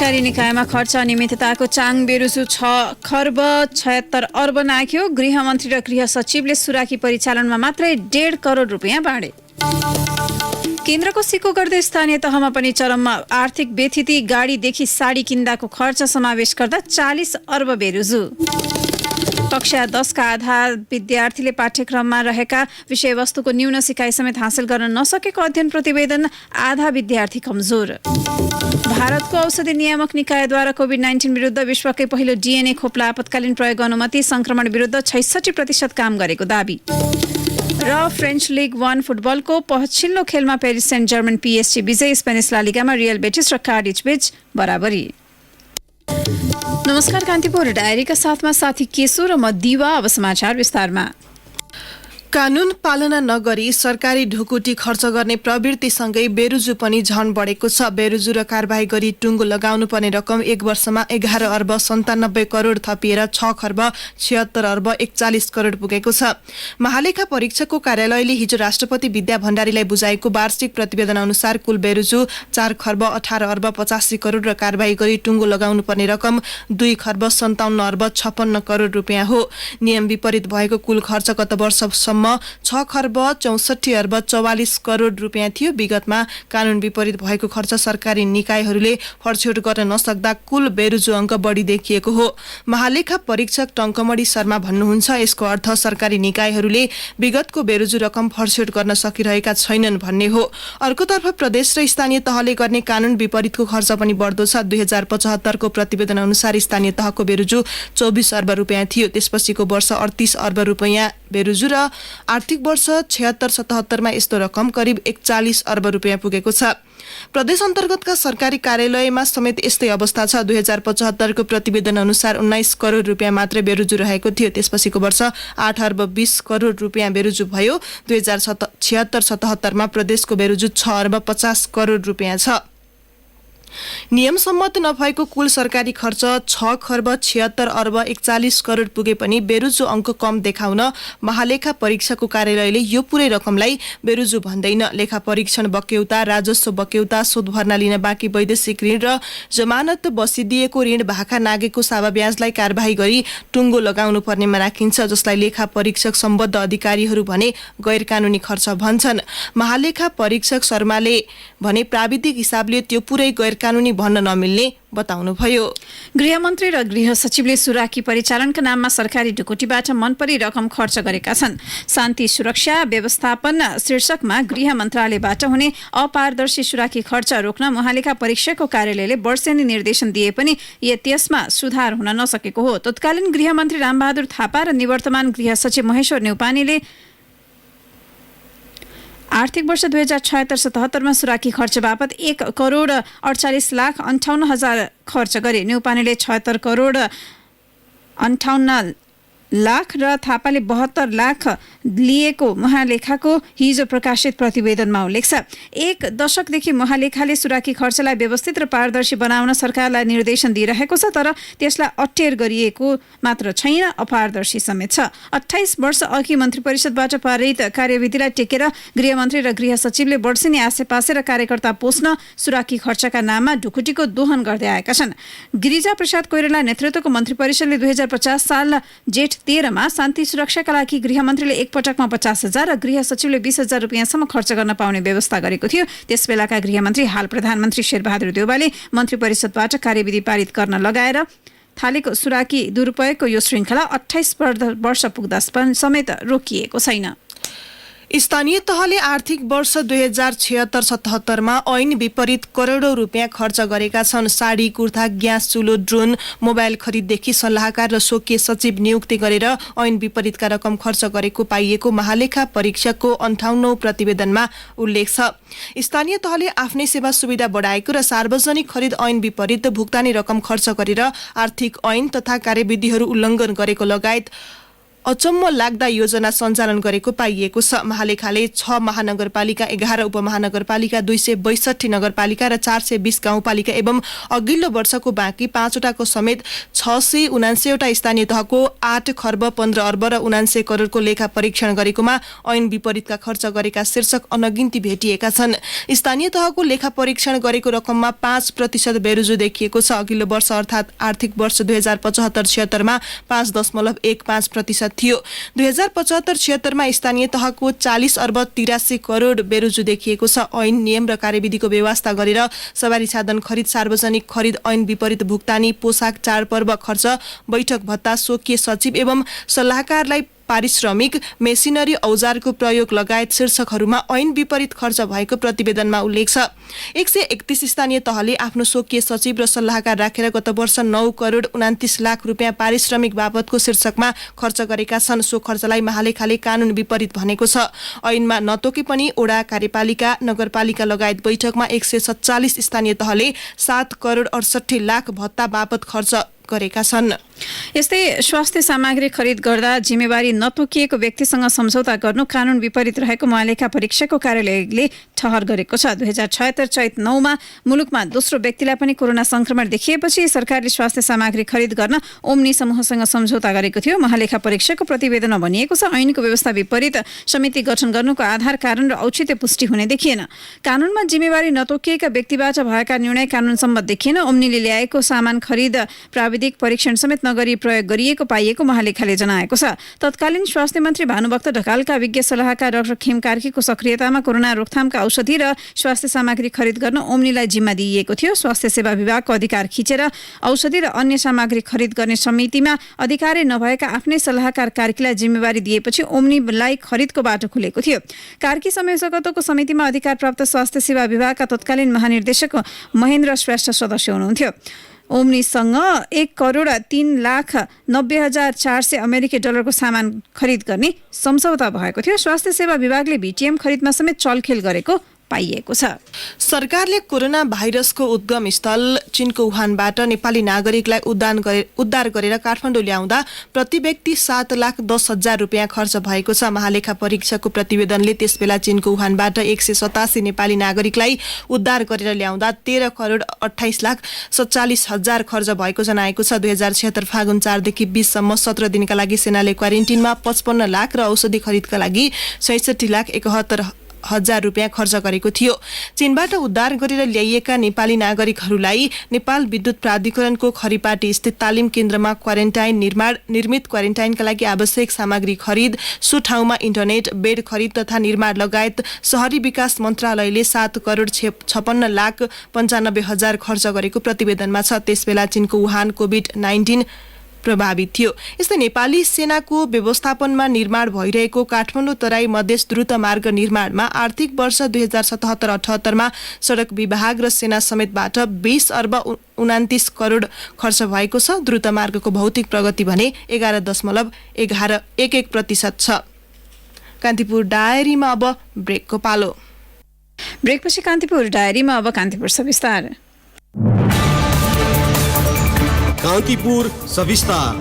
सरकारी निकायमा खर्च अनियमितताको चाङ बेरुजु 6 खर्ब 76 अर्ब नाग्यो। गृहमन्त्री र गृह सचिवले सुराकी परिचालनमा मात्रै 1.5 करोड रुपियाँ बाँडे। केन्द्रको सिको गर्दै स्थानीय तहमा पनि चरममा आर्थिक व्यथिति। गाडीदेखि साडी किन्दाको खर्च समावेश गर्दा 40 अर्ब बेरुजु। कक्षा 10 का आधा विद्यार्थीले पाठ्यक्रममा रहेका विषयवस्तुको न्यून सिकाइ समेत हासिल गर्न नसकेको अध्ययन प्रतिवेदन। आधा विद्यार्थी कमजोर। भारतको औषधि नियामक निकायद्वारा कोभिड-19 विरुद्ध विश्वकै पहिलो DNA खोप आपतकालीन प्रयोग अनुमति। संक्रमण विरुद्ध 66% काम गरेको दाबी। र फ्रेन्च लिग 1 फुटबलको पछिल्लो खेलमा पेरिस सेन्ट जर्मन PSG विजय। स्पेनिस ला लिगामा रियल बेटिस र कार्डिज बीच बराबरी। नमस्कार, कान्तिपुर डायरीका साथमा साथी केशु र म दिवा। अब समाचार विस्तारमा। कानून पालना नगरी सरकारी ढुकुटी खर्च गर्ने प्रवृत्तिसँगै बेरुजु पनि झन बढेको छ। बेरुजु र कारबाही गरी टुङ्गो लगाउनु पर्ने रकम 1 वर्षमा 11 अर्ब 97 करोड थपिएर 6 खर्ब 76 अर्ब 41 करोड पुगेको छ। महालेखा परीक्षकको कार्यालयले हिजो राष्ट्रपति विद्या भण्डारीलाई बुझाएको वार्षिक प्रतिवेदन अनुसार कुल बेरुजु 4 खर्ब 18 अर्ब 85 करोड र कारबाही गरी टुङ्गो लगाउनु पर्ने रकम 2 खर्ब 57 अर्ब 56 करोड रुपियाँ हो। नियम विपरीत भएको कुल खर्च गत वर्षसम्म 6 खर्ब 64 अर्ब 44 करोड रुपियाँ थियो। विगतमा कानून विपरीत भएको खर्च सरकारी निकायहरूले फरछोट गर्न नसक्दा कुल बेरुजु अङ्क बढी देखिएको हो। महालेखा परीक्षक टङ्कमणि शर्मा भन्नुहुन्छ, यसको अर्थ सरकारी निकायहरूले विगतको बेरुजु रकम फरछोट गर्न सकिरहेका छैनन् भन्ने हो। अर्कोतर्फ प्रदेश र स्थानीय तहले गर्ने कानून विपरीतको खर्च पनि बढ्दो छ। 2075 को प्रतिवेदन अनुसार स्थानीय तहको बेरुजु 24 अर्ब रुपियाँ थियो। त्यसपछिको वर्ष 38 अर्ब रुपियाँ बेरुजु र आर्थिक वर्ष 76-77 मा यस्तो रकम करिब 41 अर्ब रुपियाँ पुगेको छ। प्रदेश अन्तर्गतका सरकारी कार्यालयमा समेत यस्तै अवस्था छ। 2075 को प्रतिवेदन अनुसार 19 करोड रुपियाँ मात्रै बेरुजु रहेको थियो। त्यसपछिको वर्ष 8 अर्ब 20 करोड रुपियाँ बेरुजु भयो। 2076-77 मा प्रदेशको बेरुजु 6 अर्ब 50 करोड रुपियाँ छ। नियम सम्मत नभएको कुल सरकारी खर्च 6 खर्ब 76 अर्ब 41 करोड पुगे पनि बेरुजु अङ्क कम देखाउन महालेखा परीक्षकको कार्यालयले यो पुरै रकमलाई बेरुजु भन्दैन। लेखा परीक्षण बक्यौता, राजस्व बक्यौता, सुद भर्ना लिन बाँकी वैदेशिक ऋण र जमानत बसिदिएको ऋण भाका नागेको सावा ब्याजलाई कारबाही गरी टुङ्गो लगाउनु पर्नेमा राखिन्छ, जसलाई लेखा परीक्षक सम्बद्ध अधिकारीहरू भने गैर कानूनी खर्च भन्छन्। महालेखा परीक्षक शर्माले भने प्राविधिक हिसाबले त्यो पुरै गैर कानूनी भन्न नमिल्ने बताउनुभयो। गृहमन्त्री र गृह सचिवले सुराकी परिचालनका नाममा सरकारी ढुकुटीबाट मनपरी रकम खर्च गरेका छन्। शान्ति सुरक्षा व्यवस्थापन शीर्षकमा गृह मन्त्रालयबाट हुने अपारदर्शी सुराकी खर्च रोक्न महालेखा परीक्षकको कार्यालयले वर्षेनी निर्देशन दिए पनि त्यसमा सुधार हुन नसकेको हो। तत्कालीन गृहमन्त्री रामबहादुर थापा र निवर्तमान गृह सचिव महेश्वर न्यौपानेले आर्थिक वर्ष 2076-77 मा सुराकी खर्च बापत 1 करोड 48 लाख 58 हजार खर्च गरे। न्यौपानेले 76 करोड 58 लाख र थापाले 72 लाख लिएको महालेखाको हिजो प्रकाशित प्रतिवेदनमा उल्लेख छ। 1 दशकदेखि महालेखाले सुराकी खर्चलाई व्यवस्थित र पारदर्शी बनाउन सरकारलाई निर्देशन दिइरहेको छ, तर त्यसलाई अटेर गरिएको मात्र छैन, अपारदर्शी समेत छ। 28 वर्ष अघि मन्त्री परिषदबाट पारित कार्यविधिलाई टेकेर गृहमन्त्री र गृह सचिवले वर्षेनी आसेपासे र कार्यकर्ता पोस्न सुराकी खर्चका नाममा ढुकुटीको दोहन गर्दै आएका छन्। गिरिजा प्रसाद कोइराला नेतृत्वको मन्त्री परिषदले 2050 साल जेठ 13 मा शान्ति सुरक्षाका लागि गृहमन्त्रीले एक पटकमा 50,000 र गृह सचिवले 20,000 रुपियाँसम्म खर्च गर्न पाउने व्यवस्था गरेको थियो। त्यसबेलाका गृहमन्त्री हाल प्रधानमन्त्री शेरबहादुर देउवाले मन्त्री परिषदबाट कार्यविधि पारित गर्न लगाएर थालेको सुराकी दुरुपयोगको यो श्रृङ्खला 28 वर्ष पुग्दा समेत रोकिएको छैन। स्थानीय तहले आर्थिक वर्ष 2076-77 मा ऐन विपरीत करोडौं रुपियाँ खर्च गरेका छन्। साडी, कुर्ता, ग्यास चुलो, ड्रोन, मोबाइल खरिददेखि सल्लाहकार र स्वकीय सचिव नियुक्ति गरेर ऐन विपरीतका रकम खर्च गरेको पाइएको महालेखा परीक्षकको 58औं प्रतिवेदनमा उल्लेख छ। स्थानीय तहले आफ्नै सेवा सुविधा बढाएको र सार्वजनिक खरिद ऐन विपरीत भुक्तानी रकम खर्च गरेर आर्थिक ऐन तथा कार्यविधिहरू उल्लङ्घन गरेको लगायत अचम्म लाग्दा योजना सञ्चालन गरेको पाइएको छ। महालेखाले 6 महानगरपालिका, 11 उपमहानगरपालिका, 262 नगरपालिका र 420 गाउँपालिका एवं अघिल्लो वर्षको बाँकी 5वटाको समेत 679वटा स्थानीय तहको 8 खर्ब 15 अर्ब र 79 करोडको लेखा परीक्षण गरेकोमा ऐन विपरीतका खर्च गरेका शीर्षक अनगिन्ती भेटिएका छन्। स्थानीय तहको लेखा परीक्षण गरेको रकममा 5% बेरुजु देखिएको छ। अघिल्लो वर्ष अर्थात् आर्थिक वर्ष 2075-76 मा 5.15% थियो। 2075-76 मा स्थानीय तहको 40 अर्ब 83 करोड बेरुजु देखिएको छ। ऐन नियम र कार्यविधिको व्यवस्था गरेर सवारी साधन खरिद, सार्वजनिक खरिद, ऐन विपरीत भुक्तानी, पोसाक, चाडपर्व खर्च, बैठक भत्ता, स्वकीय सचिव एवं सल्लाहकारलाई पारिश्रमिक, मेसिनरी, औजारको प्रयोग लगायत शीर्षकहरूमा ऐन विपरीत खर्च भएको प्रतिवेदनमा उल्लेख छ। 131 स्थानीय तहले आफ्नो स्वकीय सचिव र सल्लाहकार राखेर गत वर्ष 9 करोड 29 लाख रुपियाँ पारिश्रमिक बापतको शीर्षकमा खर्च गरेका छन्। सो खर्चलाई महालेखाले कानून विपरीत भनेको छ। ऐनमा नतोके पनि ओडा, कार्यपालिका, नगरपालिका लगायत बैठकमा 147 स्थानीय तहले 7 करोड 68 लाख भत्ता बापत खर्च गरेका छन्। यस्तै स्वास्थ्य सामग्री खरिद गर्दा जिम्मेवारी नतोकिएको व्यक्तिसँग सम्झौता गर्नु कानून विपरीत रहेको महालेखा परीक्षकको कार्यालयले ठहर गरेको छ। 2076 चैत 9 मा मुलुकमा दोस्रो व्यक्तिलाई पनि कोरोना संक्रमण देखिएपछि सरकारले स्वास्थ्य सामग्री खरिद गर्न ओम्नी समूहसँग सम्झौता गरेको थियो। महालेखा परीक्षकको प्रतिवेदनमा भनिएको छ, ऐनको व्यवस्था विपरीत समिति गठन गर्नुको आधार, कारण र औचित्य पुष्टि हुने देखिएन। कानूनमा जिम्मेवारी नतोकिएका व्यक्तिबाट भएका निर्णय कानून सम्मत देखिएन। ओम्नीले ल्याएको सामान खरिद प्राविधिक परीक्षण समेत नगरी प्रयोग गरिएको पाइएको महालेखाले जनाएको छ। तत्कालीन स्वास्थ्य मन्त्री भानुभक्त ढकालका विज्ञ सल्लाहकार डाक्टर खेम कार्कीको सक्रियतामा कोरोना रोकथामका औषधि र स्वास्थ्य सामग्री खरिद गर्न ओम्नीलाई जिम्मा दिइएको थियो। स्वास्थ्य सेवा विभागको अधिकार खिचेर औषधि र अन्य सामग्री खरिद गर्ने समितिमा अधिकारै नभएका आफ्नै सल्लाहकार कार्कीलाई जिम्मेवारी दिएपछि ओम्नीलाई खरिदको बाटो खुलेको थियो। कार्की संयोजकत्वको समितिमा अधिकार प्राप्त स्वास्थ्य सेवा विभागका तत्कालीन महानिर्देशक महेन्द्र श्रेष्ठ सदस्य हुनुहुन्थ्यो। ओम्नीसँग 1 करोड 3,90,400 अमेरिकी डलरको सामान खरिद गर्ने सम्झौता भएको थियो। स्वास्थ्य सेवा विभागले भीटीएम खरिदमा समेत चलखेल गरेको पाइएको छ। सरकारले कोरोना भाइरसको उद्गम स्थल चीनको वुहानबाट नेपाली नागरिकलाई उद्धार गरेर काठमाडौँ ल्याउँदा प्रति व्यक्ति 7,10,000 रुपियाँ खर्च भएको छ। महालेखा परीक्षकको प्रतिवेदनले त्यसबेला चीनको वुहानबाट 187 नेपाली नागरिकलाई उद्धार गरेर ल्याउँदा 13 करोड 28,47,000 खर्च भएको जनाएको छ। 2076 फागुन 4 देखि 20 सम्म 17 दिनका लागि सेनाले क्वारेन्टिनमा 55 लाख र औषधि खरिदका लागि 66,71,000 रुपियाँ खर्च गरेको थियो। चीनबाट उद्धार गरेर ल्याइएका नेपाली नागरिकहरूलाई नेपाल विद्युत प्राधिकरणको खरिपाटी स्थित तालिम केन्द्रमा निर्मित क्वारेन्टाइनका लागि आवश्यक सामग्री खरिद, सो ठाउँमा इन्टरनेट, बेड खरिद तथा निर्माण लगायत शहरी विकास मन्त्रालयले 7 करोड 56,95,000 खर्च गरेको प्रतिवेदनमा छ। त्यसबेला चीनको वुहान कोभिड-19 प्रभावित थियो। यस्तै नेपाली सेनाको व्यवस्थापनमा निर्माण भइरहेको काठमाडौँ तराई मधेस द्रुत मार्ग निर्माणमा आर्थिक वर्ष 2077-78 मा सडक विभाग र सेना समेतबाट 20 अर्ब 29 करोड खर्च भएको छ। द्रुत मार्गको भौतिक प्रगति भने 11.11% छ। कान्तिपुर डायरीमा अब ब्रेकको पालो। ब्रेकपछि कान्तिपुर डायरीमा अब कान्तिपुर सविस्तार। कान्तिपुर सविस्तार।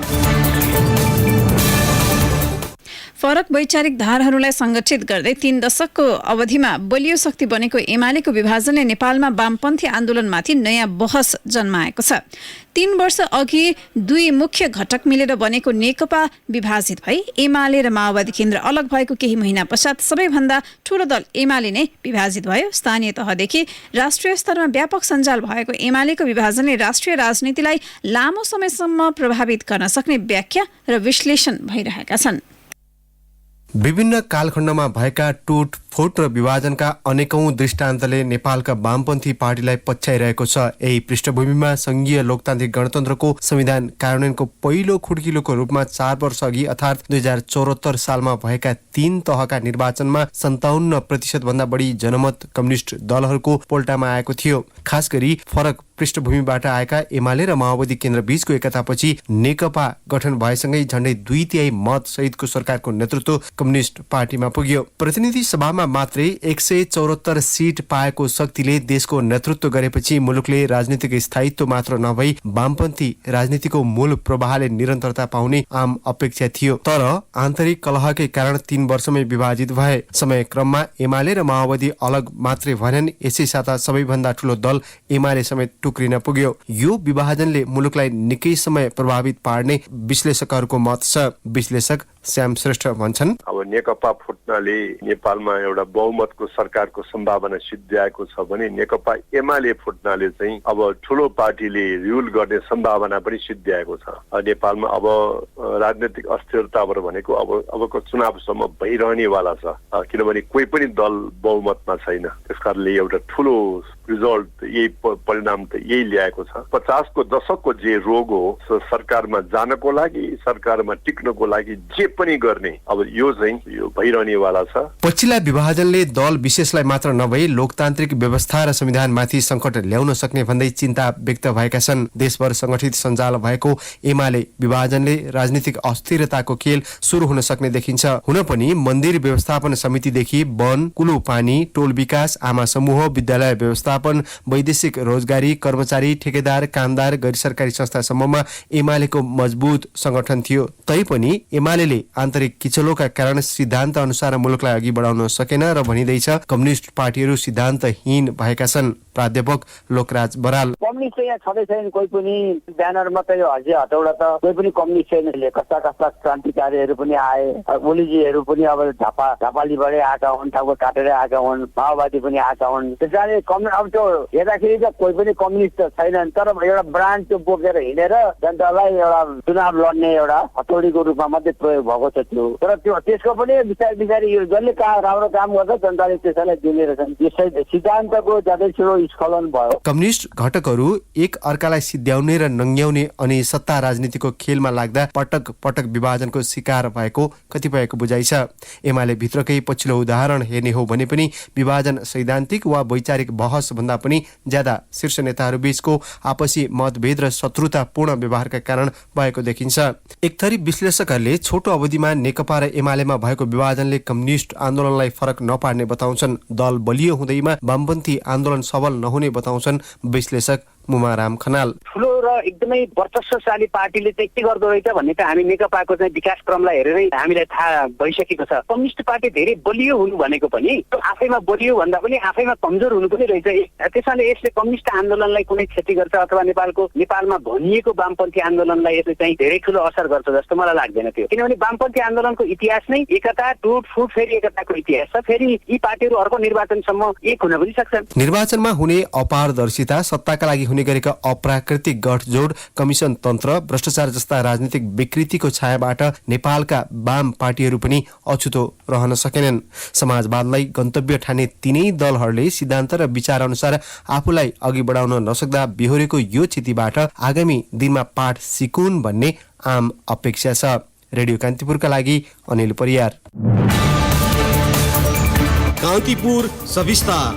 फरक वैचारिक धारहरूलाई संगठित गर्दै 3 दशकको अवधिमा बलियो शक्ति बनेको एमालेको विभाजनले नेपालमा वामपन्थी आन्दोलनमाथि नयाँ बहस जन्माएको छ। 3 वर्ष अघि 2 मुख्य घटक मिलेर बनेको नेकपा विभाजित भई एमाले र माओवादी केन्द्र अलग भएको केही महिना पश्चात सबैभन्दा ठूलो दल एमाले नै विभाजित भयो। स्थानीय तहदेखि राष्ट्रिय स्तरमा व्यापक सञ्जाल भएको एमालेको विभाजनले राष्ट्रिय राजनीतिलाई लामो समयसम्म प्रभावित गर्न सक्ने व्याख्या र विश्लेषण भइरहेका छन्। विभिन्न कालखण्डमा भएका टुटफुट र विभाजनका अनेकौं दृष्टान्तले नेपालका वामपन्थी पार्टीलाई पछ्याइरहेको छ। यही पृष्ठभूमिमा संघीय लोकतान्त्रिक गणतन्त्रको संविधान कार्यान्वयनको पहिलो खुड्किलोको रूपमा 4 वर्ष अघि अर्थात् 2074 सालमा भएका 3 तहका निर्वाचनमा 57% भन्दा बढी जनमत कम्युनिस्ट दलहरूको पोल्टामा आएको थियो। खास गरी फरक पृष्ठभूमिबाट आएका एमाले र माओवादी केन्द्र बीचको एकतापछि नेकपा गठन भएसँगै झण्डै 2/3 मत सहितको सरकारको नेतृत्व कम्युनिस्ट पार्टीमा पुग्यो। प्रतिनिधि सभामा मात्रै 174 सीट पाएको शक्तिले देशको नेतृत्व गरेपछि मुलुकले राजनीतिक स्थायित्व मात्र नभई वामपन्थी राजनीतिको मूल प्रवाहले निरन्तरता पाउने आम अपेक्षा थियो। तर आन्तरिक कलहकै कारण 3 वर्षमै विभाजित भए। समय क्रममा एमाले र माओवादी अलग मात्रै भएनन्, यसै साथ सबैभन्दा ठूलो दल एमाले समेत टुक्रिन पुग्यो। यो विभाजनले मुलुकलाई निकै समय प्रभावित पार्ने विश्लेषकहरूको मत छ। विश्लेषक श्याम श्रेष्ठ भन्छन्, अब नेकपा फुट्नाले नेपालमा एउटा बहुमतको सरकारको सम्भावना सिद्ध्याएको छ भने नेकपा एमाले फुट्नाले चाहिँ अब ठूलो पार्टीले रुल गर्ने सम्भावना पनि सिद्ध्याएको छ। नेपालमा अब राजनीतिक अस्थिरताबाट भनेको अबको चुनावसम्म भइरहनेवाला छ, किनभने कोही पनि दल बहुमतमा छैन। त्यसकारणले एउटा ठूलो रिजल्ट यही परिणाम त यही ल्याएको छ। 50 को दशकको जे रोग हो सरकारमा जानको लागि, सरकारमा टिक्नको लागि जे पनि गर्ने अब यो चाहिँ यो भइरहनेवाला छ। पछिल्ला विभाजनले दल विशेषलाई मात्र नभई लोकतान्त्रिक व्यवस्था र संविधानमाथि संकट ल्याउन सक्ने भन्दै चिन्ता व्यक्त भएका छन्। देशभर संगठित सञ्जाल भएको एमाले विभाजनले राजनीतिक अस्थिरताको खेल सुरु हुन सक्ने देखिन्छ। हुन पनि मन्दिर व्यवस्थापन समितिदेखि वन, कुलो पानी, टोल विकास, आमा समूह, विद्यालय व्यवस्थापन, वैदेशिक रोजगारी, कर्मचारी, ठेकेदार, कामदार, गैर सरकारी संस्थासम्ममा एमालेको मजबुत संगठन थियो। तैपनि एमाले आन्तरिक किचलोका कारण सिद्धान्त अनुसार मुलुकलाई अघि बढाउन सकेन र भनिँदैछ कम्युनिस्ट पार्टीहरू सिद्धान्तहीन भएका छन्। प्राध्यापक लोकराज बराल, कम्युनिस्ट यहाँ छँदै छैन, कोही पनि ब्यानर मात्रै हजे हटौडा त कोही पनि कम्युनिस्ट छैन। कस्ता कस्ता क्रान्तिकारीहरू पनि आए, ओलीजीहरू पनि अब झापालीबाटै आएका हुन्, ठाउँको काटेर आएका हुन्, माओवादी पनि आएका हुन्। त्यसैले अब त्यो हेर्दाखेरि त कोही पनि कम्युनिस्ट छैनन्, तर एउटा ब्रान्ड त्यो बोकेर हिँडेर जनतालाई एउटा चुनाव लड्ने एउटा हतौडीको रूपमा मात्रै प्रयोग भएको छ त्यो। तर त्यसको पनि बिस्तारै बिस्तारै यो जसले राम्रो काम गर्छ जनताले त्यसैलाई दिने रहेछन्। यसै सिद्धान्तको ज्यादै ठुलो स्खलन भयो। कम्युनिस्ट घटकहरू एक अर्कालाई सिद्ध्याउने र नङ्ग्याउने अनि सत्ता राजनीतिको खेलमा लाग्दा पटक पटक विभाजनको शिकार भएको कतिपयको बुझाइ छ। एमाले भित्रकै पछिल्लो उदाहरण हेर्ने हो भने पनि विभाजन सैद्धान्तिक वा वैचारिक बहस भन्दा पनि ज्यादा शीर्ष नेताहरू बीचको आपसी मतभेद र शत्रुतापूर्ण व्यवहारका कारण भएको देखिन्छ। एक थरी विश्लेषकहरूले छोटो अवधिमा नेकपा र एमालेमा भएको विभाजनले कम्युनिस्ट आन्दोलनलाई फरक नपार्ने बताउँछन्। दल बलियो हुँदैमा वामपन्थी आन्दोलन सबल नहुने बताउँछन् विश्लेषक मुमाराम खनाल। ठुलो र एकदमै वर्चस्वशाली पार्टीले चाहिँ के गर्दो रहेछ भन्ने त हामी नेकपाको चाहिँ विकास क्रमलाई हेरेरै हामीलाई थाहा भइसकेको छ। कम्युनिस्ट पार्टी धेरै बलियो हुनु भनेको पनि आफैमा बलियो भन्दा पनि आफैमा कमजोर हुनु पनि रहेछ। त्यसैले यसले कम्युनिस्ट आन्दोलनलाई कुनै क्षति गर्छ अथवा नेपालमा भनिएको वामपन्थी आन्दोलनलाई यसले चाहिँ धेरै ठुलो असर गर्छ जस्तो मलाई लाग्दैन थियो। किनभने वामपन्थी आन्दोलनको इतिहास नै एकता, टुटफुट, फेरि एकताको इतिहास छ। फेरि यी पार्टीहरू अर्को निर्वाचनसम्म एक हुन पनि सक्छन्। निर्वाचनमा हुने अपारदर्शिता, सत्ताका लागि हुने गरेका अप्राकृतिक गठजोड, कमिसन तन्त्र, भ्रष्टाचार जस्ता राजनीतिक विकृतिको छायाबाट नेपालका वाम पार्टीहरू पनि अछुतो रहन सकेनन्। समाजवादलाई गन्तव्य ठाने तीनै दलहरूले सिद्धान्त र विचार अनुसार आफूलाई अघि बढाउन नसक्दा बिहोरेको यो क्षतिबाट आगामी दिनमा पाठ सिकुन् भन्ने आम अपेक्षा छ। रेडियो कान्तिपुरका लागि अनिल परियार। कान्तिपुर सविस्तार।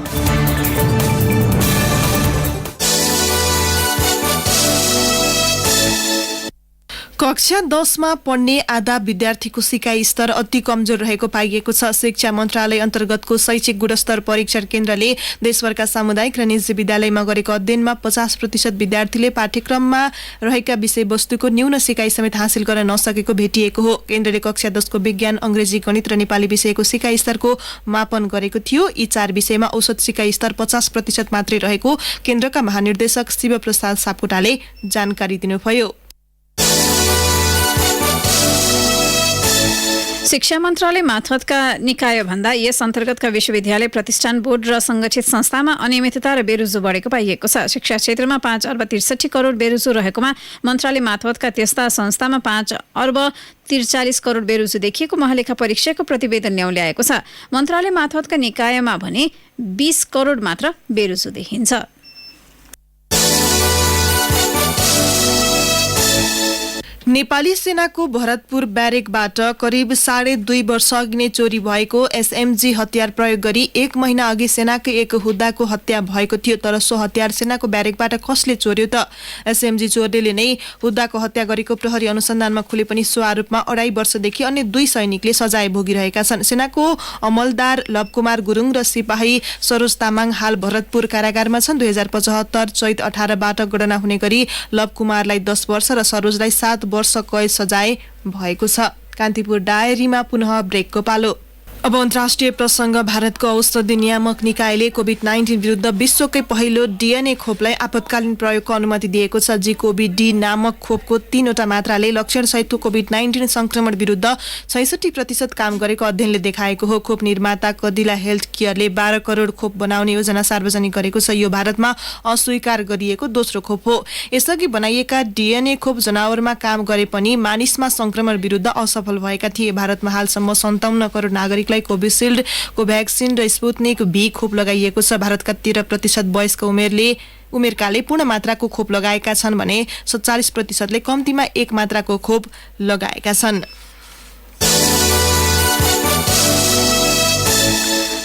कक्षा 10 मा पढ्ने आधा विद्यार्थीको सिकाइ स्तर अति कमजोर रहेको पाइएको छ। शिक्षा मन्त्रालय अन्तर्गतको शैक्षिक गुणस्तर परीक्षण केन्द्रले देशभरका सामुदायिक र निजी विद्यालयमा गरेको अध्ययनमा 50% विद्यार्थीले पाठ्यक्रममा रहेका विषयवस्तुको न्यून सिकाइ समेत हासिल गर्न नसकेको भेटिएको हो। केन्द्रले कक्षा 10 को विज्ञान, अंग्रेजी, गणित र नेपाली विषयको सिकाइ स्तरको मापन गरेको थियो। यी 4 विषयमा औसत सिकाइ स्तर 50% मात्रै रहेको केन्द्रका महानिर्देशक शिवप्रसाद सापकोटाले जानकारी दिनुभयो। शिक्षा मन्त्रालय मार्फतका निकाय भन्दा यस अन्तर्गतका विश्वविद्यालय, प्रतिष्ठान, बोर्ड र संगठित संस्थामा अनियमितता र बेरोजु बढेको पाइएको छ। शिक्षा क्षेत्रमा 5 अर्ब 63 करोड बेरोजु रहेकोमा मन्त्रालय मार्फतका त्यस्ता संस्थामा 5 अर्ब 43 करोड बेरोजु देखिएको महालेखा परीक्षाको प्रतिवेदन ल्याएको छ। मन्त्रालय मार्फतका निकायमा भने 20 करोड मात्र बेरोजु देखिन्छ। नेपाली सेनाको भरतपुर ब्यारेकबाट करिब 2.5 वर्ष अघि नै चोरी भएको एसएमजी हतियार प्रयोग गरी 1 महिना अघि सेनाकै एक हुद्दाको हत्या भएको थियो। तर सो हतियार सेनाको ब्यारेकबाट कसले चोर्यो त? एसएमजी चोरले नै हुद्दाको हत्या गरेको प्रहरी अनुसन्धानमा खुले पनि सो आरोपमा 2.5 वर्षदेखि अन्य 2 सैनिकले सजाय भोगिरहेका छन्। सेनाको अमलदार लवकुमार गुरुङ र सिपाही सरोज तामाङ हाल भरतपुर कारागारमा छन्। 2075 चैत 18बाट गणना हुने गरी लवकुमारलाई 10 वर्ष र सरोजलाई 7 वर्ष कैद सजाय भएको छ। कान्तिपुर डायरीमा पुनः ब्रेकको पालो। अब अन्तर्राष्ट्रिय प्रसंग। भारतको औषधि नियामक निकायले कोभिड-19 विरुद्ध विश्वकै पहिलो डीएनए खोपलाई आपतकालीन प्रयोगको अनुमति दिएको छ। जी-कोभी-डी नामक खोपको 3वटा मात्राले लक्षणसहितको कोभिड-19 संक्रमण विरुद्ध 66% काम गरेको अध्ययनले देखाएको हो। खोप निर्माता कदिला हेल्थ केयरले 12 करोड खोप बनाउने योजना सार्वजनिक गरेको छ। यो भारतमा अस्वीकार गरिएको दोस्रो खोप हो। यसअघि बनाइएका डीएनए खोप जनावरमा काम गरे पनि मानिसमा संक्रमण विरुद्ध असफल भएका थिए। भारतमा हालसम्म 57 करोड नागरिक कोभिशिल्ड, कोभ्याक्सिन र स्पुत्निक भी खोप लगाइएको छ। भारतका 13% वयस्क उमेरकाले पूर्ण मात्राको खोप लगाएका छन् भने 47%ले कम्तीमा 1 मात्राको खोप लगाएका छन्।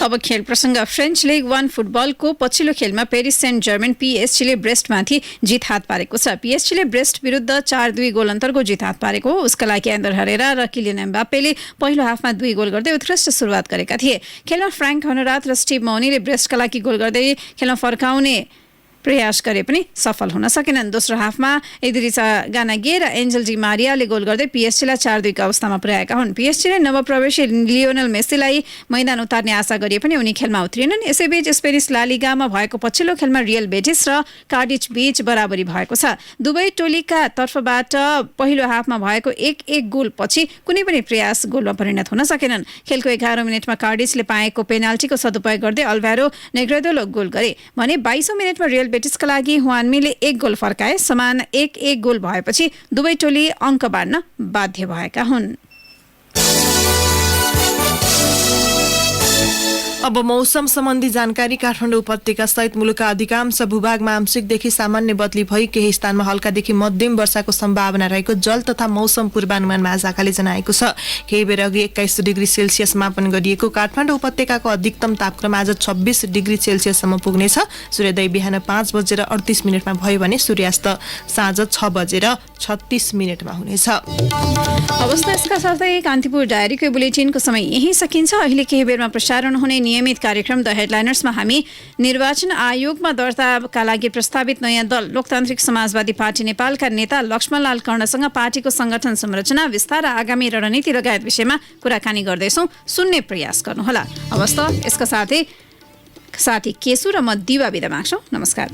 अब खेल प्रसंग। फ्रेन्च लिग 1 फुटबलको पछिल्लो खेलमा पेरिस सेन्ट जर्मन पीएसजीले ब्रेस्टमाथि जित हात पारेको छ। पीएसजीले ब्रेस्ट विरुद्ध 4-2 गोल अन्तरको जित हात पारेको हो। उसका लागि एन्डर हरेरा र किलियन एम्बाप्पेले पहिलो हाफमा 2 गोल गर्दै उत्कृष्ट सुरुवात गरेका थिए। खेलमा फ्र्याङ्क हनरात र स्टिभ मौनीले ब्रेस्टका लागि गोल गर्दै खेलमा फर्काउने प्रयास गरे पनि सफल हुन सकेनन्। दोस्रो हाफमा एदरिसा गानागे र एन्जल डी मारियाले गोल गर्दै पीएसजीलाई 4-2 का अवस्थामा पुर्याएका हुन्। पीएसजीले नवप्रवेशी लियोनल मेस्सीलाई मैदान उतार्ने आशा गरिए पनि उनी खेलमा उत्रिएनन्। यसैबीच स्पेनिस ला लिगामा भएको पछिल्लो खेलमा रियल बेटिस र कार्डिच बीच बराबरी भएको छ। दुवै टोलीका तर्फबाट पहिलो हाफमा भएको 1-1 गोल पछि कुनै पनि प्रयास गोलमा परिणत हुन सकेनन्। खेलको 11औं मिनेटमा कार्डिचले पाएको पेनाल्टीको सदुपयोग गर्दै अल्भारो नेग्रेदोले गोल गरे भने 22औं मिनेटमा रियल बेटिसका लागि हुआनमीले 1 गोल फर्काए। समान 1-1 गोल भएपछि दुवै टोली अङ्क बाँड्न बाध्य भएका हुन्। अब मौसम सम्बन्धी जानकारी। काठमाडौँ उपत्यका सहित मुलुकका अधिकांश भूभागमा आंशिकदेखि सामान्य बदली भई केही स्थानमा हल्कादेखि मध्यम वर्षाको सम्भावना रहेको जल तथा मौसम पूर्वानुमान महाशाखाले जनाएको छ। केही बेर अघि 21 डिग्री सेल्सियस मापन गरिएको काठमाडौँ उपत्यकाको अधिकतम तापक्रम आज 26 डिग्री सेल्सियससम्म पुग्नेछ। सूर्योदय बिहान 5:38 भयो भने सूर्यास्त साँझ 6:36 हुनेछ। अवस्था यसका साथै कान्तिपुर डायरीको बुलेटिनको समय यही सकिन्छ। अहिले केही बेरमा प्रसारण हुने नियमित कार्यक्रम द हेडलाइनर्समा हामी निर्वाचन आयोगमा दर्ताका लागि प्रस्तावित नयाँ दल लोकतान्त्रिक समाजवादी पार्टी नेपालका नेता लक्ष्मणलाल कर्णसँग पार्टीको संगठन संरचना, विस्तार र आगामी रणनीति लगायत विषयमा कुराकानी गर्दैछौँ। सुन्ने प्रयास गर्नुहोला। अवस्था यसका साथै साथी केशु र म दिवा बिदा माग्छौँ। नमस्कार।